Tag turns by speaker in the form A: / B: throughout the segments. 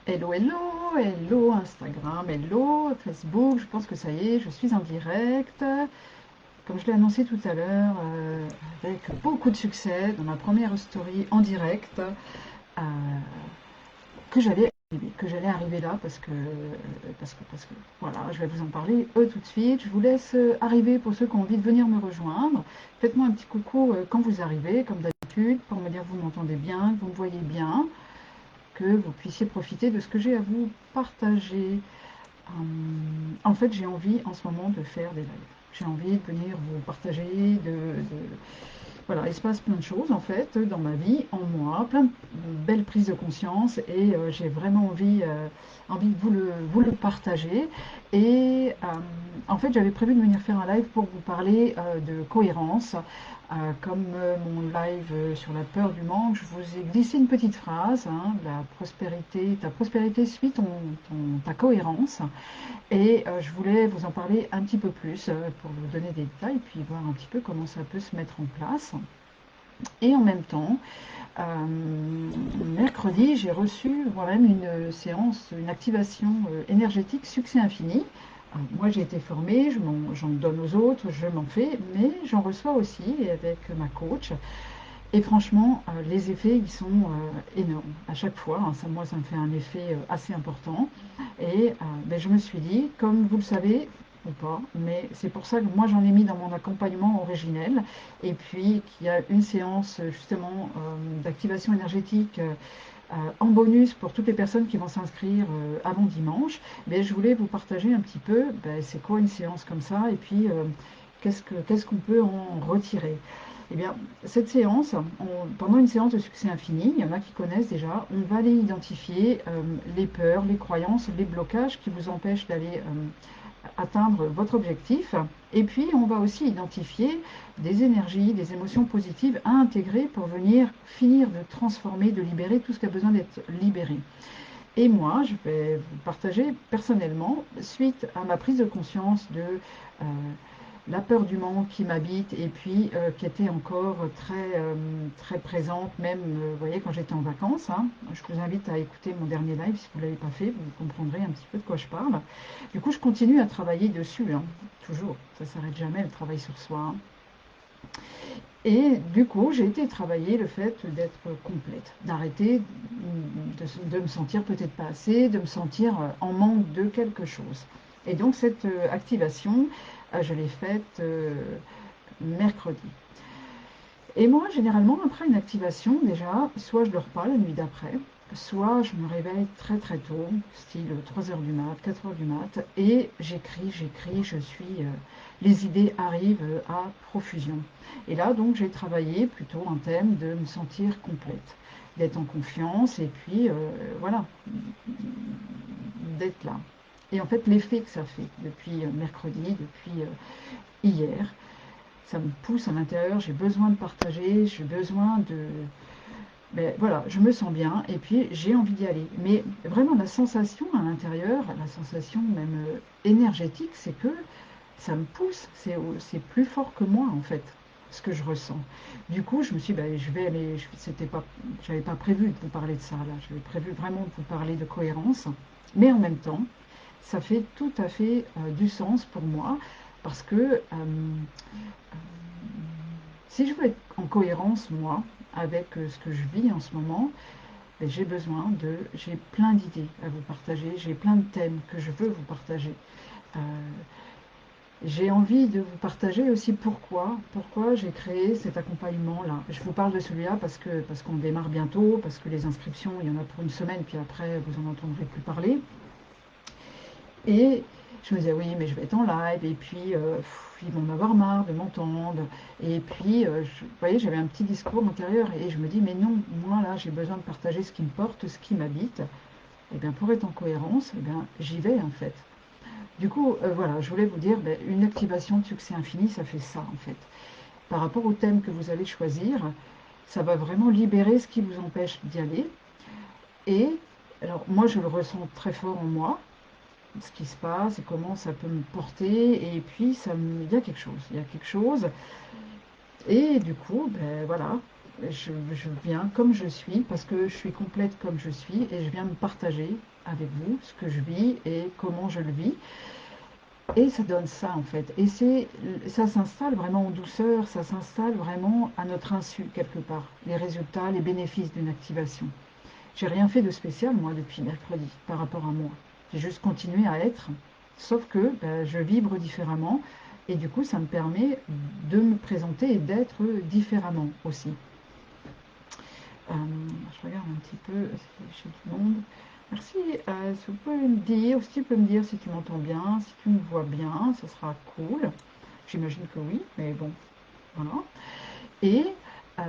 A: Hello, hello, hello Instagram, hello Facebook, je pense que ça y est, je suis en direct. Comme je l'ai annoncé tout à l'heure, avec beaucoup de succès dans ma première story en direct, euh, que j'allais arriver là parce que voilà, je vais vous en parler tout de suite. Je vous laisse arriver pour ceux qui ont envie de venir me rejoindre. Faites-moi un petit coucou quand vous arrivez, comme d'habitude, pour me dire que vous m'entendez bien, que vous me voyez bien, que vous puissiez profiter de ce que j'ai à vous partager. En fait, j'ai envie en ce moment de faire des lives. J'ai envie de venir vous partager, voilà, il se passe plein de choses en fait dans ma vie, en moi, plein de belles prises de conscience et j'ai vraiment envie de vous le partager. Et en fait, j'avais prévu de venir faire un live pour vous parler de cohérence. Comme mon live sur la peur du manque, je vous ai glissé une petite phrase, hein, la prospérité, ta prospérité suit ta cohérence. Et je voulais vous en parler un petit peu plus pour vous donner des détails, puis voir un petit peu comment ça peut se mettre en place. Et en même temps, mercredi, j'ai reçu moi-même une séance, une activation énergétique succès infini. Moi, j'ai été formée, j'en donne aux autres, je m'en fais, mais j'en reçois aussi avec ma coach. Et franchement, les effets, ils sont énormes à chaque fois, hein. Moi, ça me fait un effet assez important. Et ben, je me suis dit, comme vous le savez ou pas, mais c'est pour ça que moi, j'en ai mis dans mon accompagnement originel. Et puis, qu'il y a une séance justement d'activation énergétique en bonus pour toutes les personnes qui vont s'inscrire avant dimanche. Mais je voulais vous partager un petit peu, ben, c'est quoi une séance comme ça, et puis qu'est-ce qu'on peut en retirer. Eh bien, cette séance, pendant une séance de succès infini, il y en a qui connaissent déjà, on va aller identifier les peurs, les croyances, les blocages qui vous empêchent d'aller atteindre votre objectif. Et puis, on va aussi identifier des énergies, des émotions positives à intégrer pour venir finir de transformer, de libérer tout ce qui a besoin d'être libéré. Et moi, je vais vous partager personnellement, suite à ma prise de conscience de la peur du manque qui m'habite et puis qui était encore très présente, même, vous voyez, quand j'étais en vacances, hein. Je vous invite à écouter mon dernier live si vous ne l'avez pas fait, vous comprendrez un petit peu de quoi je parle. Du coup, je continue à travailler dessus, hein, toujours, ça ne s'arrête jamais le travail sur soi, hein. Et du coup, j'ai été travailler le fait d'être complète, d'arrêter de me sentir peut-être pas assez, de me sentir en manque de quelque chose. Et donc cette activation, je l'ai faite mercredi. Et moi, généralement, après une activation, déjà, soit je dors pas la nuit d'après, soit je me réveille très très tôt, style 3 heures du mat, 4 heures du mat, et j'écris, les idées arrivent à profusion. Et là, donc, j'ai travaillé plutôt un thème de me sentir complète, d'être en confiance, et puis, voilà, d'être là. Et en fait, l'effet que ça fait depuis mercredi, depuis hier, ça me pousse à l'intérieur, j'ai besoin de partager, j'ai besoin de... Ben, voilà, je me sens bien et puis j'ai envie d'y aller. Mais vraiment la sensation à l'intérieur, la sensation même énergétique, c'est que ça me pousse, c'est plus fort que moi en fait, ce que je ressens. Du coup, je me suis dit, ben, je vais aller, j'avais pas prévu de vous parler de ça là, j'avais prévu vraiment de vous parler de cohérence, mais en même temps, ça fait tout à fait du sens pour moi parce que si je veux être en cohérence, moi, avec ce que je vis en ce moment, ben, j'ai plein d'idées à vous partager, j'ai plein de thèmes que je veux vous partager. Euh, j'ai envie de vous partager aussi pourquoi j'ai créé cet accompagnement-là. Je vous parle de celui-là parce qu'on démarre bientôt, parce que les inscriptions, il y en a pour une semaine, puis après, vous en entendrez plus parler. Et je me disais, oui, mais je vais être en live, et puis ils vont en avoir marre de m'entendre. Et puis, vous voyez, j'avais un petit discours intérieur, et je me dis, mais non, moi là, j'ai besoin de partager ce qui me porte, ce qui m'habite. Et bien, pour être en cohérence, eh bien, j'y vais en fait. Du coup, voilà, je voulais vous dire, ben, une activation de succès infini, ça fait ça en fait. Par rapport au thème que vous allez choisir, ça va vraiment libérer ce qui vous empêche d'y aller. Et alors, moi, je le ressens très fort en moi, ce qui se passe et comment ça peut me porter. Et puis, il y a quelque chose. Il y a quelque chose. Et du coup, ben voilà. je viens comme je suis, parce que je suis complète comme je suis, et je viens me partager avec vous ce que je vis et comment je le vis. Et ça donne ça en fait. Et ça s'installe vraiment en douceur, ça s'installe vraiment à notre insu quelque part. Les résultats, les bénéfices d'une activation. J'ai rien fait de spécial moi depuis mercredi par rapport à moi. J'ai juste continué à être, sauf que ben, je vibre différemment et du coup ça me permet de me présenter et d'être différemment aussi. Je regarde un petit peu si j'ai du monde. Merci. Si vous pouvez me dire, si tu peux me dire si tu m'entends bien, si tu me vois bien, ce sera cool. J'imagine que oui, mais bon, voilà. Et euh,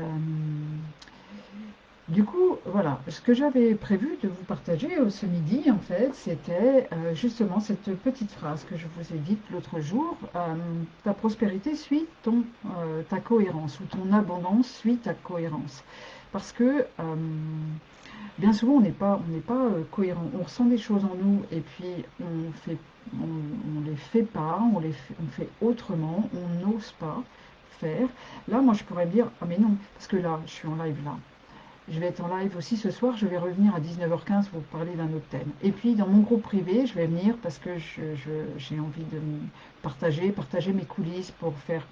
A: du coup, voilà, ce que j'avais prévu de vous partager ce midi, en fait, c'était justement cette petite phrase que je vous ai dite l'autre jour. Ta prospérité suit ta cohérence, ou ton abondance suit ta cohérence. Parce que bien souvent, on n'est pas cohérent. On ressent des choses en nous et puis on les fait pas, on fait autrement, on n'ose pas faire. Là, moi, je pourrais me dire, ah mais non, parce que là, je suis en live là. Je vais être en live aussi ce soir, je vais revenir à 19h15 pour vous parler d'un autre thème. Et puis dans mon groupe privé, je vais venir parce que j'ai envie de me partager mes coulisses pour faire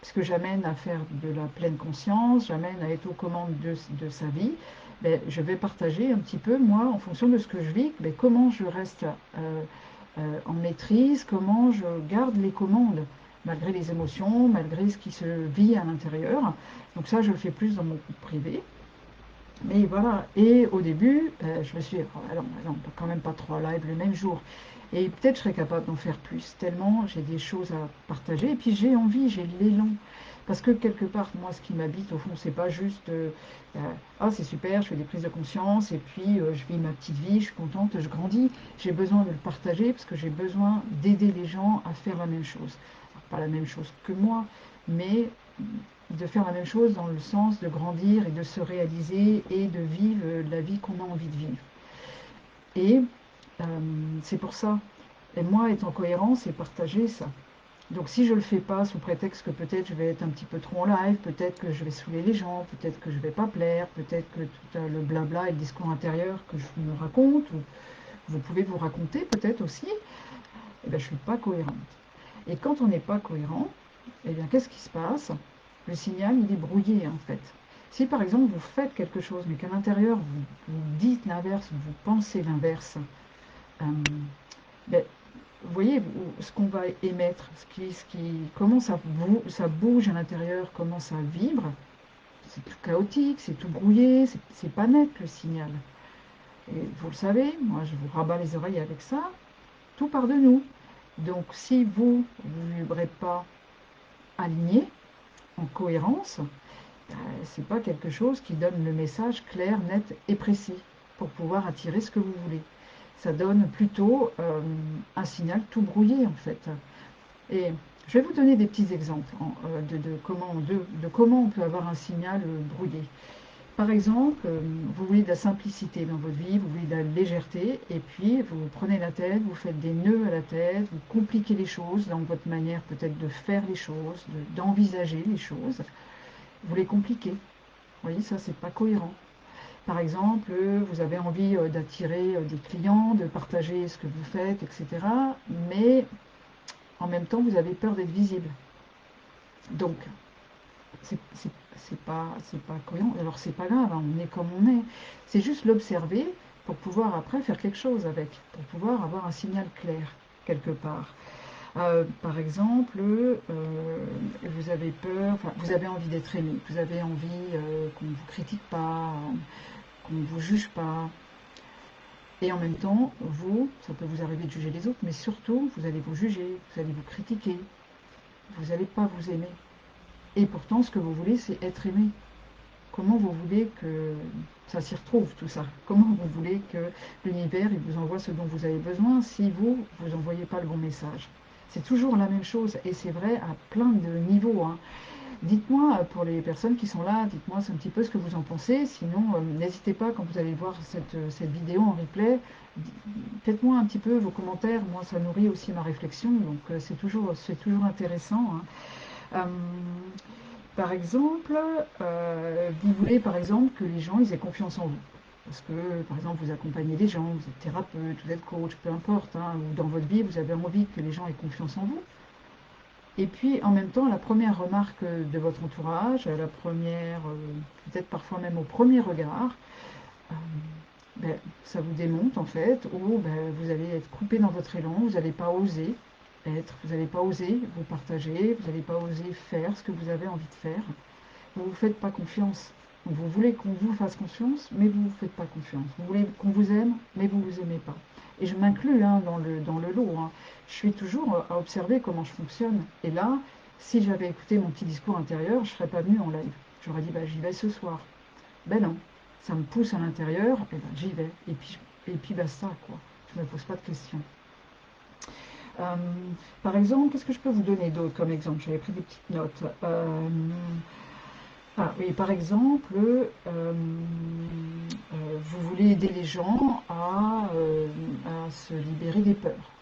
A: ce que j'amène à faire de la pleine conscience, j'amène à être aux commandes de sa vie. Ben, je vais partager un petit peu, moi, en fonction de ce que je vis, ben, comment je reste en maîtrise, comment je garde les commandes, malgré les émotions, malgré ce qui se vit à l'intérieur. Donc ça, je le fais plus dans mon groupe privé. Mais voilà, et au début, je me suis dit, oh, non, quand même pas 3 lives le même jour. Et peut-être je serais capable d'en faire plus, tellement j'ai des choses à partager. Et puis j'ai envie, j'ai l'élan. Parce que quelque part, moi, ce qui m'habite, au fond, c'est pas juste ah, c'est super, je fais des prises de conscience, et puis je vis ma petite vie, je suis contente, je grandis. J'ai besoin de le partager parce que j'ai besoin d'aider les gens à faire la même chose. Alors, pas la même chose que moi, mais de faire la même chose dans le sens de grandir et de se réaliser et de vivre la vie qu'on a envie de vivre. Et euh, c'est pour ça. Et moi, être en cohérence, c'est partager ça. Donc si je ne le fais pas sous prétexte que peut-être je vais être un petit peu trop en live, peut-être que je vais saouler les gens, peut-être que je ne vais pas plaire, peut-être que tout le blabla et le discours intérieur que je me raconte, ou vous pouvez vous raconter peut-être aussi, eh bien, je ne suis pas cohérente. Et quand on n'est pas cohérent, eh bien, qu'est-ce qui se passe? Le signal, il est brouillé en fait. Si par exemple vous faites quelque chose, mais qu'à l'intérieur vous dites l'inverse, vous pensez l'inverse, euh, ben, vous voyez ce qu'on va émettre, comment ça bouge à l'intérieur, comment ça vibre, c'est tout chaotique, c'est tout brouillé, c'est pas net le signal. Et vous le savez, moi je vous rabats les oreilles avec ça, tout part de nous. Donc si vous vibrez pas aligné, en cohérence, c'est pas quelque chose qui donne le message clair, net et précis pour pouvoir attirer ce que vous voulez. Ça donne plutôt un signal tout brouillé en fait. Et je vais vous donner des petits exemples de comment on peut avoir un signal brouillé. Par exemple, vous voulez de la simplicité dans votre vie, vous voulez de la légèreté, et puis vous prenez la tête, vous faites des nœuds à la tête, vous compliquez les choses dans votre manière peut-être de faire les choses, d'envisager les choses, vous les compliquez. Vous voyez, ça, c'est pas cohérent. Par exemple, vous avez envie d'attirer des clients, de partager ce que vous faites, etc. Mais en même temps, vous avez peur d'être visible. Donc, c'est pas cohérent. Alors, c'est pas grave, hein, on est comme on est. C'est juste l'observer pour pouvoir après faire quelque chose avec, pour pouvoir avoir un signal clair quelque part. Par exemple, vous avez peur, enfin, vous avez envie d'être aimé, vous avez envie qu'on ne vous critique pas, qu'on ne vous juge pas. Et en même temps, vous, ça peut vous arriver de juger les autres, mais surtout, vous allez vous juger, vous allez vous critiquer, vous n'allez pas vous aimer. Et pourtant, ce que vous voulez, c'est être aimé. Comment vous voulez que ça s'y retrouve, tout ça? Comment vous voulez que l'univers il vous envoie ce dont vous avez besoin si vous n'envoyez pas le bon message? C'est toujours la même chose, et c'est vrai à plein de niveaux, hein. Dites-moi, pour les personnes qui sont là, dites-moi un petit peu ce que vous en pensez. Sinon, n'hésitez pas, quand vous allez voir cette vidéo en replay, faites-moi un petit peu vos commentaires. Moi, ça nourrit aussi ma réflexion, donc c'est toujours intéressant, hein. Par exemple, vous voulez par exemple que les gens ils aient confiance en vous. Parce que, par exemple, vous accompagnez des gens, vous êtes thérapeute, vous êtes coach, peu importe, hein, ou dans votre vie, vous avez envie que les gens aient confiance en vous. Et puis, en même temps, la première remarque de votre entourage, la première, peut-être parfois même au premier regard, euh, ben, ça vous démonte en fait, ou ben, vous allez être coupé dans votre élan, vous n'allez pas oser être, vous n'allez pas oser vous partager, vous n'allez pas oser faire ce que vous avez envie de faire. Vous ne vous faites pas confiance. Donc vous voulez qu'on vous fasse confiance, mais vous ne vous faites pas confiance. Vous voulez qu'on vous aime, mais vous ne vous aimez pas. Et je m'inclus hein, dans le lot. Hein. Je suis toujours à observer comment je fonctionne. Et là, si j'avais écouté mon petit discours intérieur, je ne serais pas venue en live. J'aurais dit, bah, j'y vais ce soir. Ben non, ça me pousse à l'intérieur, et ben j'y vais. Et puis basta, quoi. Je ne me pose pas de questions. Euh, Par exemple, qu'est-ce que je peux vous donner d'autre comme exemple? J'avais pris des petites notes. Ah oui, par exemple, vous voulez aider les gens à se libérer des peurs.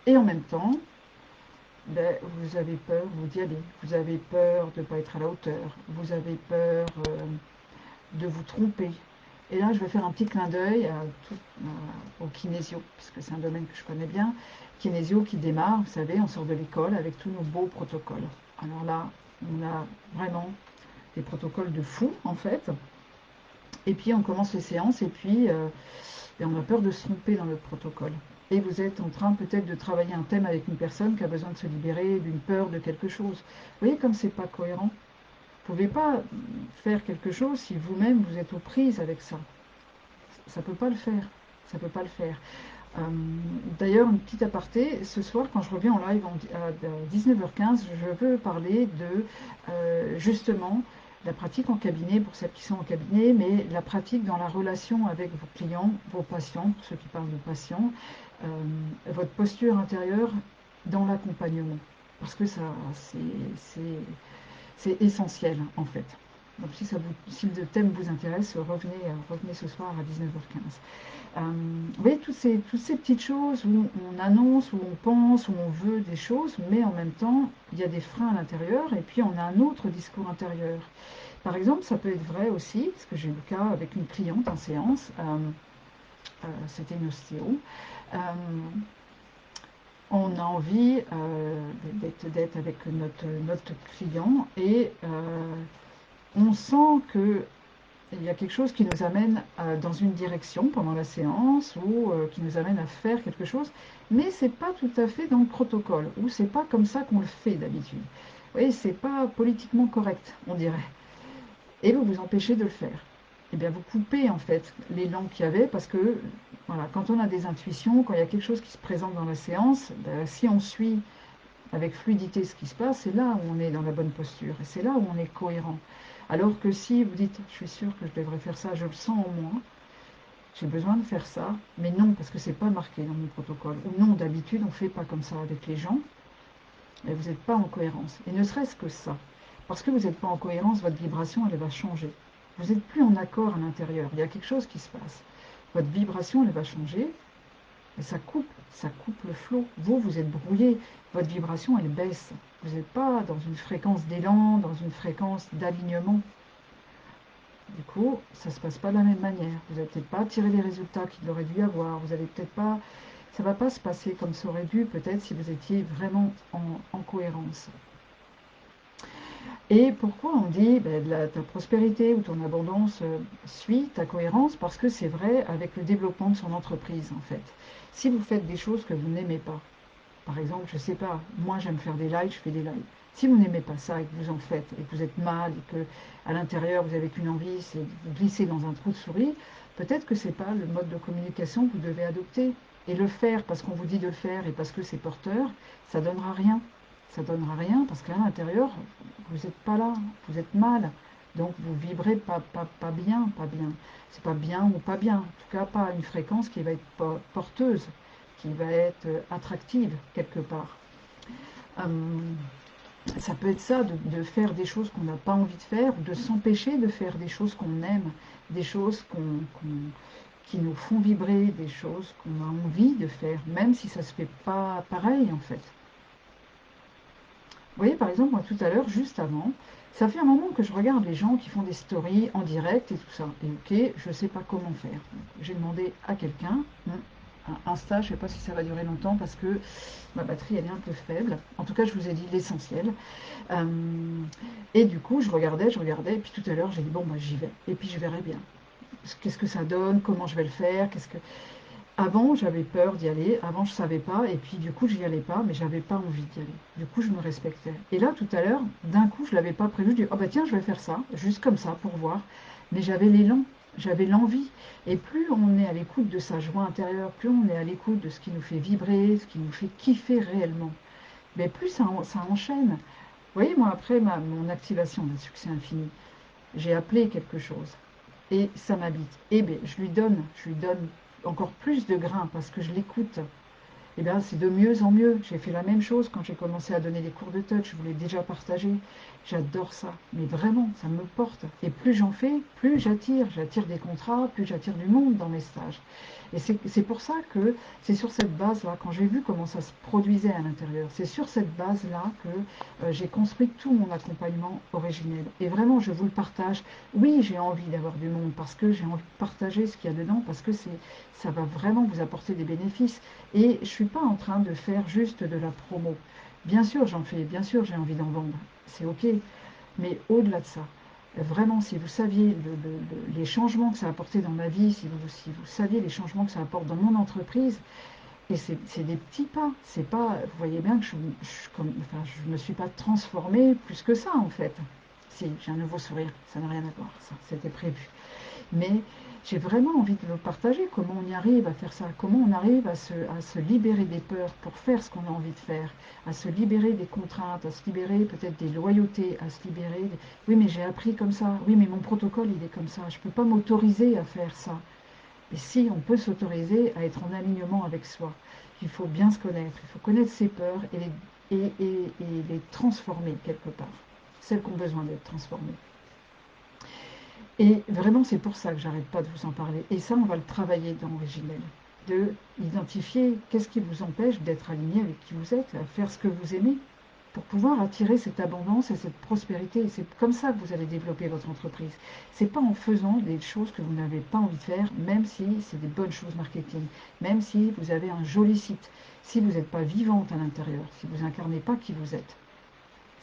A: Et en même temps, ben, vous avez peur, vous d'y aller. Vous avez peur de ne pas être à la hauteur. Vous avez peur de vous tromper. Et là, je vais faire un petit clin d'œil au kinésio, parce que c'est un domaine que je connais bien. Kinésio qui démarre, vous savez, on sort de l'école avec tous nos beaux protocoles. Alors là, on a vraiment des protocoles de fou, en fait. Et puis, on commence les séances, et puis, et on a peur de se tromper dans notre protocole. Et vous êtes en train peut-être de travailler un thème avec une personne qui a besoin de se libérer d'une peur de quelque chose. Vous voyez comme c'est pas cohérent. Vous ne pouvez pas faire quelque chose si vous-même vous êtes aux prises avec ça. Ça ne peut pas le faire. Ça peut pas le faire. Euh, D'ailleurs, une petite aparté, ce soir, quand je reviens en live à 19h15, je veux parler de justement la pratique en cabinet pour celles qui sont en cabinet, mais la pratique dans la relation avec vos clients, vos patients, pour ceux qui parlent de patients, euh, votre posture intérieure dans l'accompagnement. Parce que ça, c'est essentiel en fait. Donc si le thème vous intéresse, revenez ce soir à 19h15. Vous voyez, toutes ces petites choses où on annonce, où on pense, où on veut des choses, mais en même temps, il y a des freins à l'intérieur et puis on a un autre discours intérieur. Par exemple, ça peut être vrai aussi, parce que j'ai eu le cas avec une cliente en séance, c'était une ostéo. Euh, on a envie d'être avec notre client et on sent que il y a quelque chose qui nous amène dans une direction pendant la séance ou qui nous amène à faire quelque chose, mais c'est pas tout à fait dans le protocole ou c'est pas comme ça qu'on le fait d'habitude. Vous voyez, c'est pas politiquement correct, on dirait. Et vous vous empêchez de le faire. Eh bien, vous coupez en fait l'élan qu'il y avait parce que voilà, quand on a des intuitions, quand il y a quelque chose qui se présente dans la séance, ben, si on suit avec fluidité ce qui se passe, c'est là où on est dans la bonne posture et c'est là où on est cohérent. Alors que si vous dites, je suis sûr que je devrais faire ça, je le sens en moi, j'ai besoin de faire ça, mais non, parce que c'est pas marqué dans mon protocole. Ou non, d'habitude, on fait pas comme ça avec les gens, et vous n'êtes pas en cohérence. Et ne serait-ce que ça, parce que vous n'êtes pas en cohérence, votre vibration, elle va changer. Vous n'êtes plus en accord à l'intérieur, il y a quelque chose qui se passe. Votre vibration, elle va changer, et ça coupe le flot. Vous êtes brouillé, votre vibration, elle baisse. Vous n'êtes pas dans une fréquence d'élan, dans une fréquence d'alignement. Du coup, ça ne se passe pas de la même manière. Vous n'allez peut-être pas tirer les résultats qu'il aurait dû avoir. Vous allez peut-être pas, ça ne va pas se passer comme ça aurait dû, peut-être si vous étiez vraiment en cohérence. Et pourquoi on dit ben, ta prospérité ou ton abondance suit ta cohérence? Parce que c'est vrai avec le développement de son entreprise en fait. Si vous faites des choses que vous n'aimez pas, par exemple, je ne sais pas, moi j'aime faire des lives, je fais des lives. Si vous n'aimez pas ça et que vous en faites et que vous êtes mal et que à l'intérieur vous avez qu'une envie, c'est de vous glisser dans un trou de souris, peut-être que ce n'est pas le mode de communication que vous devez adopter. Et le faire parce qu'on vous dit de le faire et parce que c'est porteur, ça ne donnera rien. Ça ne donnera rien parce qu'à l'intérieur, vous n'êtes pas là, vous êtes mal. Donc vous vibrez pas bien, pas bien. C'est pas bien ou pas bien. En tout cas, pas à une fréquence qui va être porteuse, qui va être attractive quelque part. Hum, Ça peut être ça, de faire des choses qu'on n'a pas envie de faire, ou de s'empêcher de faire des choses qu'on aime, des choses qui nous font vibrer, des choses qu'on a envie de faire, même si ça ne se fait pas pareil en fait. voyez, par exemple, moi tout à l'heure, juste avant, ça fait un moment que je regarde les gens qui font des stories en direct et tout ça. Et ok, je ne sais pas comment faire. J'ai demandé à quelqu'un, Insta, je ne sais pas si ça va durer longtemps parce que ma batterie elle est un peu faible. En tout cas, je vous ai dit l'essentiel. Euh, et du coup, je regardais, et puis tout à l'heure, j'ai dit bon, bah, j'y vais. Et puis je verrai bien. Qu'est-ce que ça donne, comment je vais le faire, qu'est-ce que... Avant, j'avais peur d'y aller, avant, je savais pas, et puis du coup, j'y allais pas, mais j'avais pas envie d'y aller. Du coup, je me respectais. Et là, tout à l'heure, d'un coup, je l'avais pas prévu, je dis, oh bah tiens, je vais faire ça, juste comme ça, pour voir. Mais j'avais l'élan, j'avais l'envie. Et plus on est à l'écoute de sa joie intérieure, plus on est à l'écoute de ce qui nous fait vibrer, ce qui nous fait kiffer réellement, mais plus ça enchaîne. Vous voyez, moi, après mon activation d'un succès infini, j'ai appelé quelque chose et ça m'habite. Et bien, je lui donne encore plus de grains parce que je l'écoute. Et bien, c'est de mieux en mieux. J'ai fait la même chose quand j'ai commencé à donner des cours de touch. Je vous l'ai déjà partagé. J'adore ça. Mais vraiment, ça me porte. Et plus j'en fais, plus j'attire. J'attire des contrats, plus j'attire du monde dans mes stages. Et c'est pour ça que c'est sur cette base-là, quand j'ai vu comment ça se produisait à l'intérieur, c'est sur cette base-là que j'ai construit tout mon accompagnement originel. Et vraiment, je vous le partage. Oui, j'ai envie d'avoir du monde parce que j'ai envie de partager ce qu'il y a dedans, parce que ça va vraiment vous apporter des bénéfices. Et je ne suis pas en train de faire juste de la promo. Bien sûr, j'en fais, bien sûr, j'ai envie d'en vendre. C'est OK. Mais au-delà de ça, vraiment, si vous saviez les changements que ça a apporté dans ma vie, si vous saviez les changements que ça apporte dans mon entreprise, et c'est des petits pas. C'est pas, vous voyez bien que je me suis pas transformée plus que ça en fait. Si, j'ai un nouveau sourire, ça n'a rien à voir, ça, c'était prévu. Mais j'ai vraiment envie de le partager, comment on y arrive à faire ça, comment on arrive à se libérer des peurs pour faire ce qu'on a envie de faire, à se libérer des contraintes, à se libérer peut-être des loyautés, à se libérer oui mais j'ai appris comme ça, oui mais mon protocole il est comme ça, je ne peux pas m'autoriser à faire ça. Et si on peut s'autoriser à être en alignement avec soi, il faut bien se connaître, il faut connaître ses peurs et les transformer quelque part, celles qui ont besoin d'être transformées. Et vraiment, c'est pour ça que j'arrête pas de vous en parler. Et ça, on va le travailler dans Originel. De identifier qu'est-ce qui vous empêche d'être aligné avec qui vous êtes, à faire ce que vous aimez, pour pouvoir attirer cette abondance et cette prospérité. C'est comme ça que vous allez développer votre entreprise. C'est pas en faisant des choses que vous n'avez pas envie de faire, même si c'est des bonnes choses marketing, même si vous avez un joli site. Si vous n'êtes pas vivante à l'intérieur, si vous incarnez pas qui vous êtes,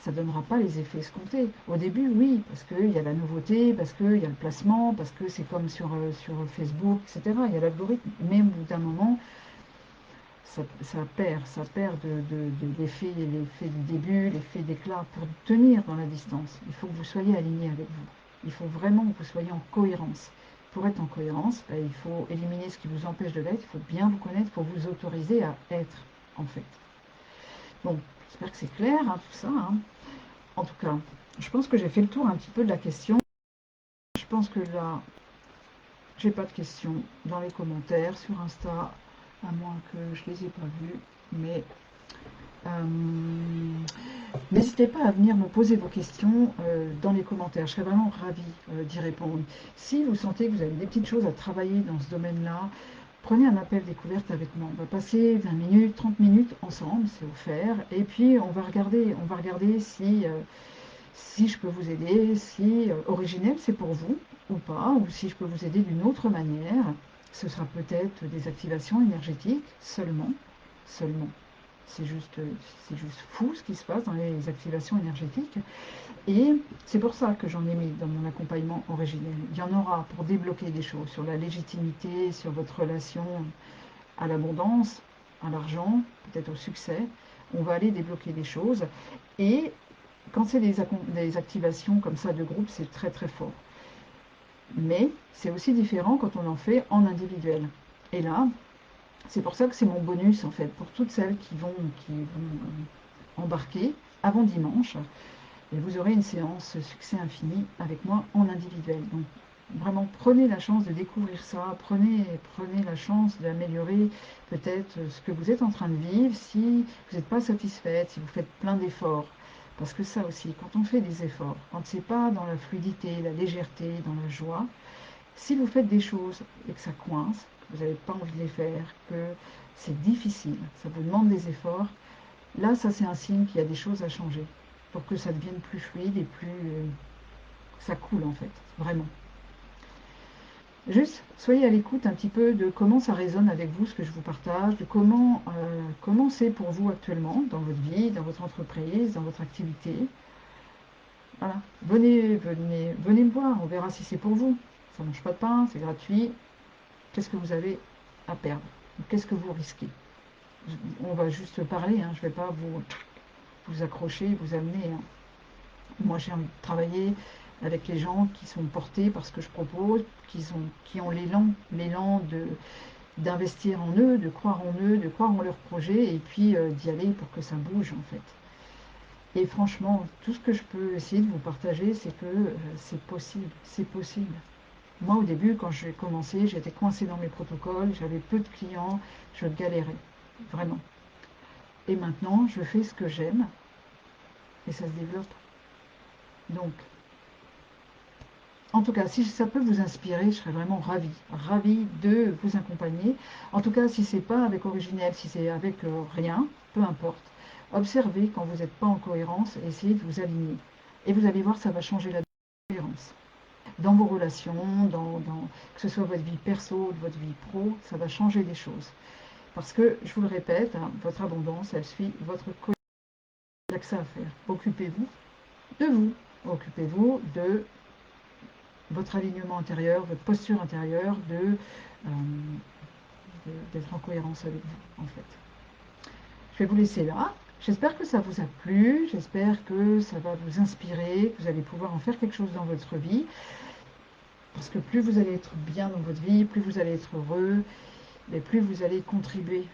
A: ça ne donnera pas les effets escomptés. Au début, oui, parce qu'il y a la nouveauté, parce qu'il y a le placement, parce que c'est comme sur Facebook, etc. Il y a l'algorithme. Mais au bout d'un moment, ça perd de l'effet du début, l'effet d'éclat. Pour tenir dans la distance, il faut que vous soyez aligné avec vous. Il faut vraiment que vous soyez en cohérence. Pour être en cohérence, ben, il faut éliminer ce qui vous empêche de l'être, il faut bien vous connaître pour vous autoriser à être, en fait. Bon, j'espère que c'est clair, hein, tout ça. Hein. En tout cas, je pense que j'ai fait le tour un petit peu de la question. Je pense que là, j'ai pas de questions dans les commentaires sur Insta, à moins que je les ai pas vues. Mais euh, n'hésitez pas à venir me poser vos questions dans les commentaires. Je serais vraiment ravie d'y répondre. Si vous sentez que vous avez des petites choses à travailler dans ce domaine-là, prenez un appel découverte avec moi. On va passer 20 minutes, 30 minutes ensemble, c'est offert. Et puis on va regarder si je peux vous aider, si originel c'est pour vous ou pas, ou si je peux vous aider d'une autre manière. Ce sera peut-être des activations énergétiques seulement, seulement. C'est juste fou ce qui se passe dans les activations énergétiques. Et c'est pour ça que j'en ai mis dans mon accompagnement originel. Il y en aura pour débloquer des choses sur la légitimité, sur votre relation à l'abondance, à l'argent, peut-être au succès. On va aller débloquer des choses. Et quand c'est des activations comme ça de groupe, c'est très très fort. Mais c'est aussi différent quand on en fait en individuel. Et là, c'est pour ça que c'est mon bonus en fait, pour toutes celles qui vont embarquer avant dimanche. Et vous aurez une séance succès infini avec moi en individuel. Donc vraiment prenez la chance de découvrir ça, prenez la chance d'améliorer peut-être ce que vous êtes en train de vivre si vous n'êtes pas satisfaite, si vous faites plein d'efforts. Parce que ça aussi, quand on fait des efforts, quand c'est pas dans la fluidité, la légèreté, dans la joie, si vous faites des choses et que ça coince, que vous n'avez pas envie de les faire, que c'est difficile, ça vous demande des efforts, là ça c'est un signe qu'il y a des choses à changer. pour que ça devienne plus fluide et plus ça coule en fait, vraiment. Juste, soyez à l'écoute un petit peu de comment ça résonne avec vous, ce que je vous partage, de comment c'est pour vous actuellement, dans votre vie, dans votre entreprise, dans votre activité. Voilà. Venez me voir, on verra si c'est pour vous. Ça ne mange pas de pain, c'est gratuit. Qu'est-ce que vous avez à perdre? Qu'est-ce que vous risquez? On va juste parler, hein, je ne vais pas vous accrocher, vous amener, hein. Moi, j'ai envie de travailler avec les gens qui sont portés par ce que je propose, qui ont l'élan d'investir en eux, de croire en eux, de croire en leur projet et puis d'y aller pour que ça bouge en fait. Et franchement, tout ce que je peux essayer de vous partager, c'est que c'est possible, c'est possible. Moi, au début, quand j'ai commencé, j'étais coincée dans mes protocoles, j'avais peu de clients, je galérais, vraiment. Et maintenant, je fais ce que j'aime et ça se développe. Donc, en tout cas, si ça peut vous inspirer, je serais vraiment ravie de vous accompagner. En tout cas, si c'est pas avec originel, si c'est avec rien, peu importe. Observez quand vous n'êtes pas en cohérence et essayez de vous aligner. Et vous allez voir, ça va changer la cohérence. Dans vos relations, que ce soit votre vie perso ou votre vie pro, ça va changer les choses. Parce que, je vous le répète, hein, votre abondance, elle suit votre cohérence. Il n'y a que ça à faire. Occupez-vous de vous. Occupez-vous de votre alignement intérieur, votre posture intérieure, d'être en cohérence avec vous, en fait. Je vais vous laisser là. J'espère que ça vous a plu, j'espère que ça va vous inspirer, que vous allez pouvoir en faire quelque chose dans votre vie. Parce que plus vous allez être bien dans votre vie, plus vous allez être heureux, et plus vous allez contribuer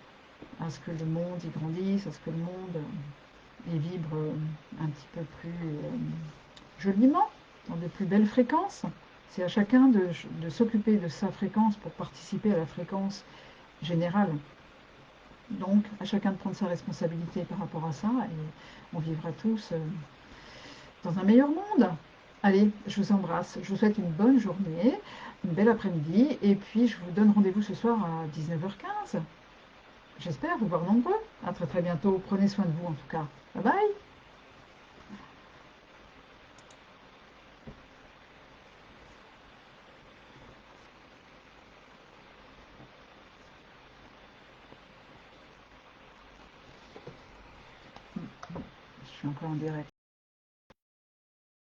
A: à ce que le monde y grandisse, à ce que le monde y vibre un petit peu plus joliment, dans de plus belles fréquences. C'est à chacun de s'occuper de sa fréquence pour participer à la fréquence générale. Donc, à chacun de prendre sa responsabilité par rapport à ça et on vivra tous dans un meilleur monde. Allez, je vous embrasse. Je vous souhaite une bonne journée, une belle après-midi et puis je vous donne rendez-vous ce soir à 19h15. J'espère vous voir nombreux. À très très bientôt. Prenez soin de vous en tout cas. Bye bye. Je suis encore en direct.